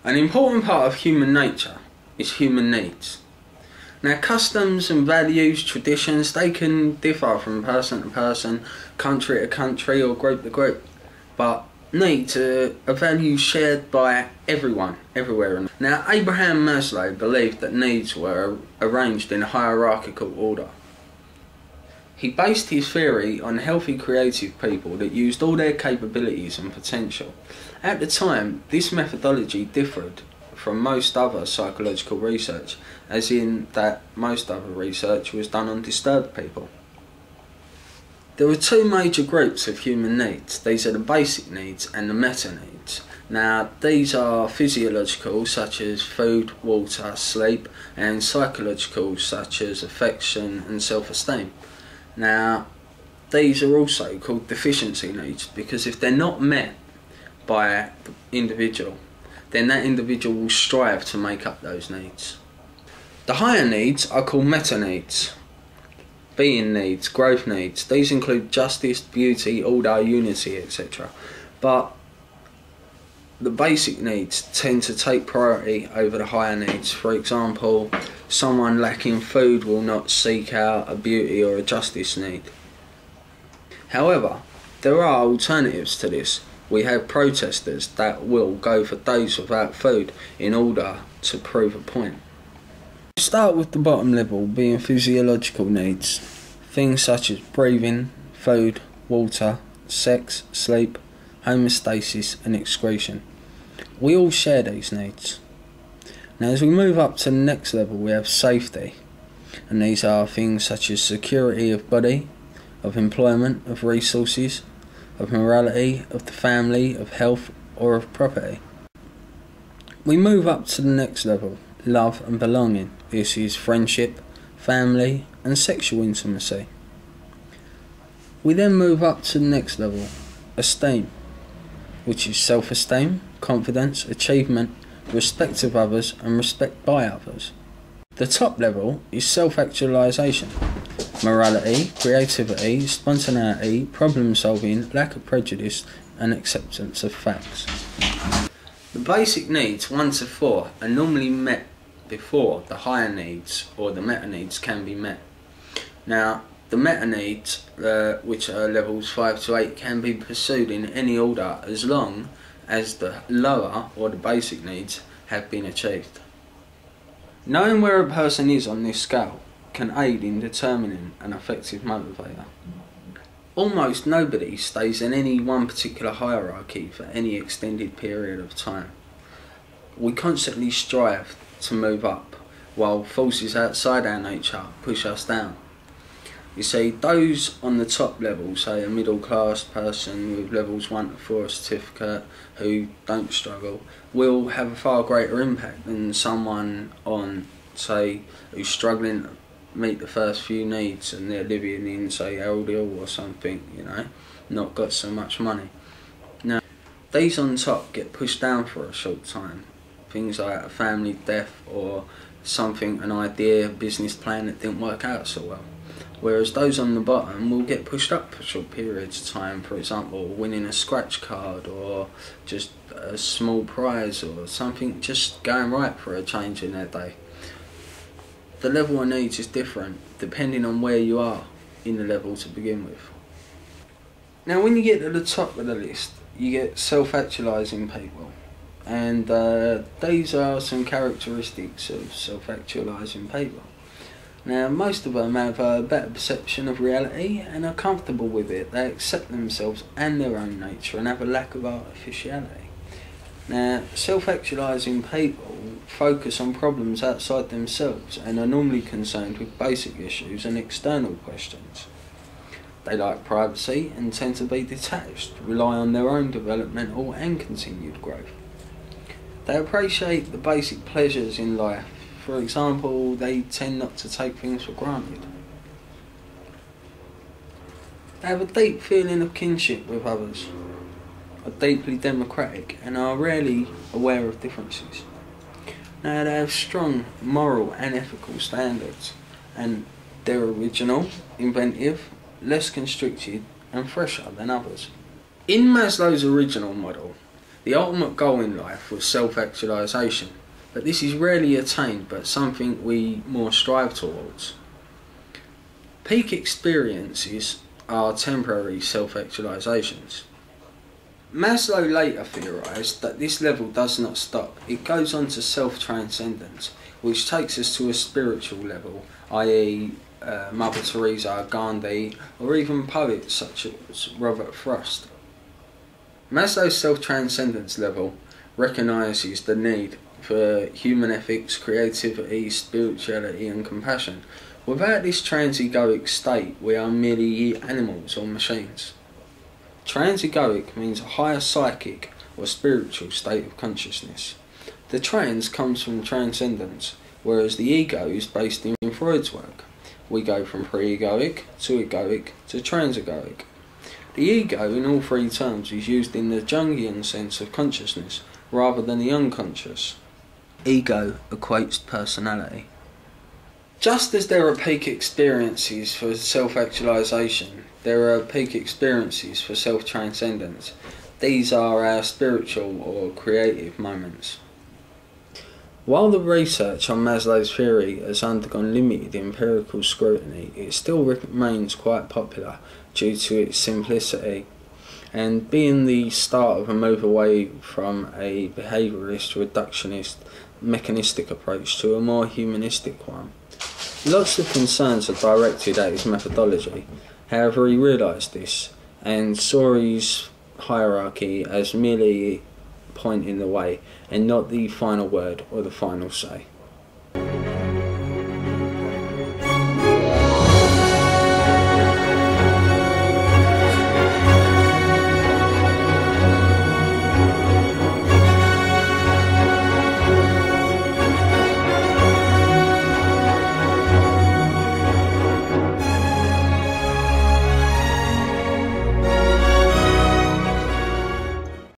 An important part of human nature is human needs. Now, customs and values, traditions, they can differ from person to person, country to country, or group to group, but needs are a value shared by everyone, everywhere. Now, Abraham Maslow believed that needs were arranged in a hierarchical order. He based his theory on healthy, creative people that used all their capabilities and potential. At the time, this methodology differed from most other psychological research, as in that most other research was done on disturbed people. There are two major groups of human needs. These are the basic needs and the meta needs. Now, these are physiological, such as food, water, sleep, and psychological, such as affection and self-esteem. Now, these are also called deficiency needs, because if they're not met by the individual, then that individual will strive to make up those needs. The higher needs are called meta needs, being needs, growth needs. These include justice, beauty, order, unity, etc. But the basic needs tend to take priority over the higher needs. For example, someone lacking food will not seek out a beauty or a justice need. However, there are alternatives to this. We have protesters that will go for days without food in order to prove a point. Start with the bottom level, being physiological needs. Things such as breathing, food, water, sex, sleep, homeostasis and excretion. We all share these needs. Now, as we move up to the next level, we have safety, and these are things such as security of body, of employment, of resources, of morality, of the family, of health, or of property. We move up to the next level, love and belonging. This is friendship, family, and sexual intimacy. We then move up to the next level, esteem, which is self-esteem, confidence, achievement, respect of others, and respect by others. The top level is self-actualization, morality, creativity, spontaneity, problem solving, lack of prejudice, and acceptance of facts. The basic needs 1 to 4 are normally met before the higher needs or the meta needs can be met. Now, the meta needs, which are levels 5 to 8, can be pursued in any order as long as the lower or the basic needs have been achieved. Knowing where a person is on this scale can aid in determining an effective motivator. Almost nobody stays in any one particular hierarchy for any extended period of time. We constantly strive to move up, while forces outside our nature push us down. You see, those on the top level, say a middle class person with levels 1 to 4 certificate who don't struggle, will have a far greater impact than someone on, say, who's struggling to meet the first few needs and they're living in, say, LDL or something, you know, not got so much money. Now, these on top get pushed down for a short time. Things like a family death or something, an idea, a business plan that didn't work out so well. Whereas those on the bottom will get pushed up for short periods of time, for example, winning a scratch card or just a small prize or something just going right for a change in their day. The level of needs is different depending on where you are in the level to begin with. Now, when you get to the top of the list, you get self-actualizing people. And these are some characteristics of self-actualizing people. Now, most of them have a better perception of reality and are comfortable with it. They accept themselves and their own nature and have a lack of artificiality. Now, self-actualizing people focus on problems outside themselves and are normally concerned with basic issues and external questions. They like privacy and tend to be detached, rely on their own developmental and continued growth. They appreciate the basic pleasures in life. For example, they tend not to take things for granted. They have a deep feeling of kinship with others, are deeply democratic, and are rarely aware of differences. Now, they have strong moral and ethical standards, and they're original, inventive, less constricted, and fresher than others. In Maslow's original model, The ultimate goal in life was self-actualization, but this is rarely attained, but something we more strive towards. Peak experiences are temporary self-actualizations. Maslow later theorised that this level does not stop. It goes on to self-transcendence, which takes us to a spiritual level, i.e. Mother Teresa, Gandhi, or even poets such as Robert Frost. Maslow's self-transcendence level recognises the need for human ethics, creativity, spirituality and compassion. Without this trans-egoic state, we are merely animals or machines. Trans-egoic means a higher psychic or spiritual state of consciousness. The trans comes from transcendence, whereas the ego is based in Freud's work. We go from pre-egoic to egoic to trans-egoic. The ego in all three terms is used in the Jungian sense of consciousness rather than the unconscious. Ego equates personality. Just as there are peak experiences for self-actualization, there are peak experiences for self-transcendence. These are our spiritual or creative moments. While the research on Maslow's theory has undergone limited empirical scrutiny, it still remains quite popular due to its simplicity and being the start of a move away from a behaviourist, reductionist, mechanistic approach to a more humanistic one. Lots of concerns are directed at his methodology. However, he realised this and saw his hierarchy as merely pointing the way and not the final word or the final say.